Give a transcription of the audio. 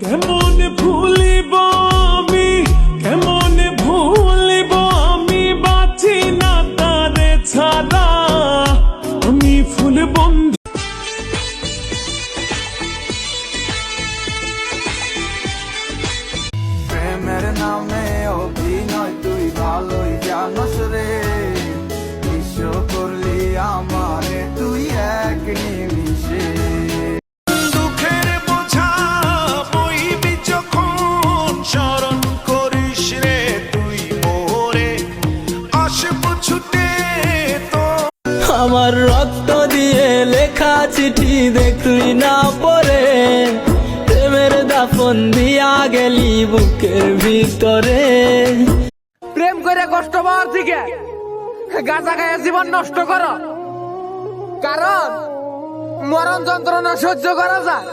কেমন ভুলিব আমি, কেমন ভুলিব আমি, বাঁচি না তারে ছাড়া, আমি ফুল বন্ধু। প্রেমের নামে অভিনয় তুই ভালোই জানোস রে, বিশ্ব করলি আমারে তুই এক নিমিষে। দুঃখের বোঝা বইবি যখন, স্মরণ করিস রে তুই মোরে, আসব ছুটে তো। আমার রক্ত দিয়ে লেখা চিঠি দেখলি না পরে, প্রেমের দাফন দিয়া গেলি বুকের ভিতরে। প্রেম করে কষ্ট পাওয়ার থেকে গাঁজা খাইয়া জীবন নষ্ট করো, কারণ মরণ যন্ত্রণা সহ্য করা যায়।